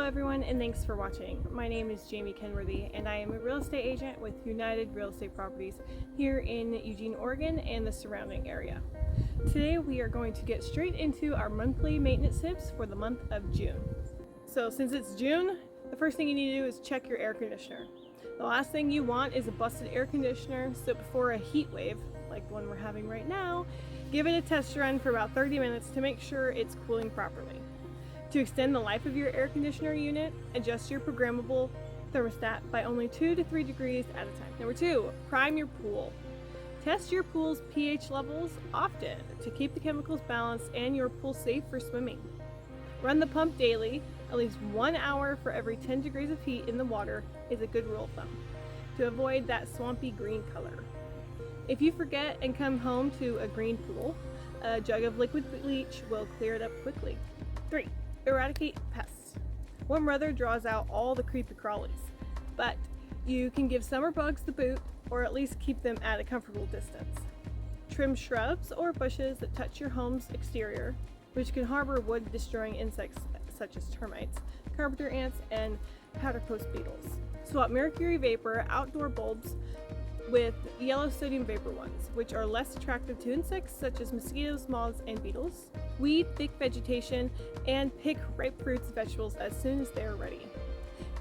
everyone, and thanks for watching. My name is Jamie Kenworthy and I am a real estate agent with United Real Estate Properties here in Eugene, Oregon and the surrounding area. Today we are going to get straight into our monthly maintenance tips for the month of June. So since it's June, the first thing you need to do is check your air conditioner. The last thing you want is a busted air conditioner, so before a heat wave like the one we're having right now, give it a test run for about 30 minutes to make sure it's cooling properly. To extend the life of your air conditioner unit, adjust your programmable thermostat by only 2 to 3 degrees at a time. Number 2, prime your pool. Test your pool's pH levels often to keep the chemicals balanced and your pool safe for swimming. Run the pump daily. At least 1 hour for every 10 degrees of heat in the water is a good rule of thumb to avoid that swampy green color. If you forget and come home to a green pool, a jug of liquid bleach will clear it up quickly. 3. Eradicate pests. Warm weather draws out all the creepy crawlies, but you can give summer bugs the boot or at least keep them at a comfortable distance. Trim shrubs or bushes that touch your home's exterior, which can harbor wood-destroying insects such as termites, carpenter ants, and powder post beetles. Swap mercury vapor outdoor bulbs with yellow sodium vapor ones, which are less attractive to insects such as mosquitoes, moths, and beetles. Weed thick vegetation and pick ripe fruits and vegetables as soon as they are ready.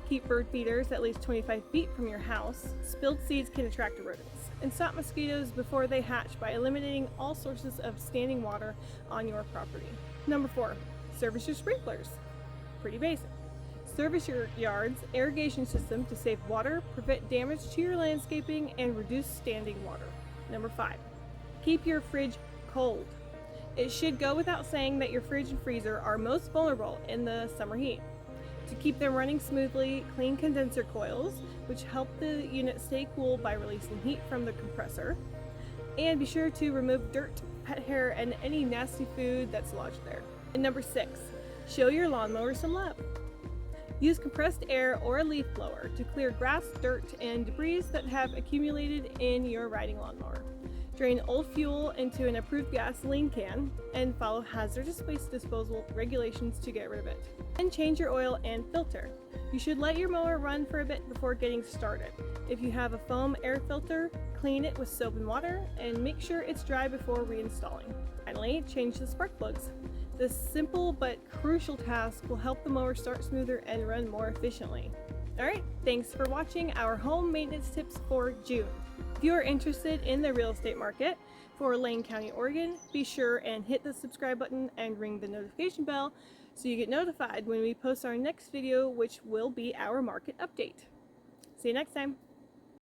Keep bird feeders at least 25 feet from your house. Spilled seeds can attract rodents. And stop mosquitoes before they hatch by eliminating all sources of standing water on your property. Number 4, service your sprinklers. Pretty basic. Service your yard's irrigation system to save water, prevent damage to your landscaping, and reduce standing water. Number 5, keep your fridge cold. It should go without saying that your fridge and freezer are most vulnerable in the summer heat. To keep them running smoothly, clean condenser coils, which help the unit stay cool by releasing heat from the compressor. And be sure to remove dirt, pet hair, and any nasty food that's lodged there. And number 6, show your lawnmower some love. Use compressed air or a leaf blower to clear grass, dirt, and debris that have accumulated in your riding lawnmower. Drain old fuel into an approved gasoline can and follow hazardous waste disposal regulations to get rid of it. And change your oil and filter. You should let your mower run for a bit before getting started. If you have a foam air filter, clean it with soap and water and make sure it's dry before reinstalling. Finally, change the spark plugs. This simple but crucial task will help the mower start smoother and run more efficiently. Alright, thanks for watching our home maintenance tips for June. If you are interested in the real estate market for Lane County, Oregon, be sure and hit the subscribe button and ring the notification bell so you get notified when we post our next video, which will be our market update. See you next time.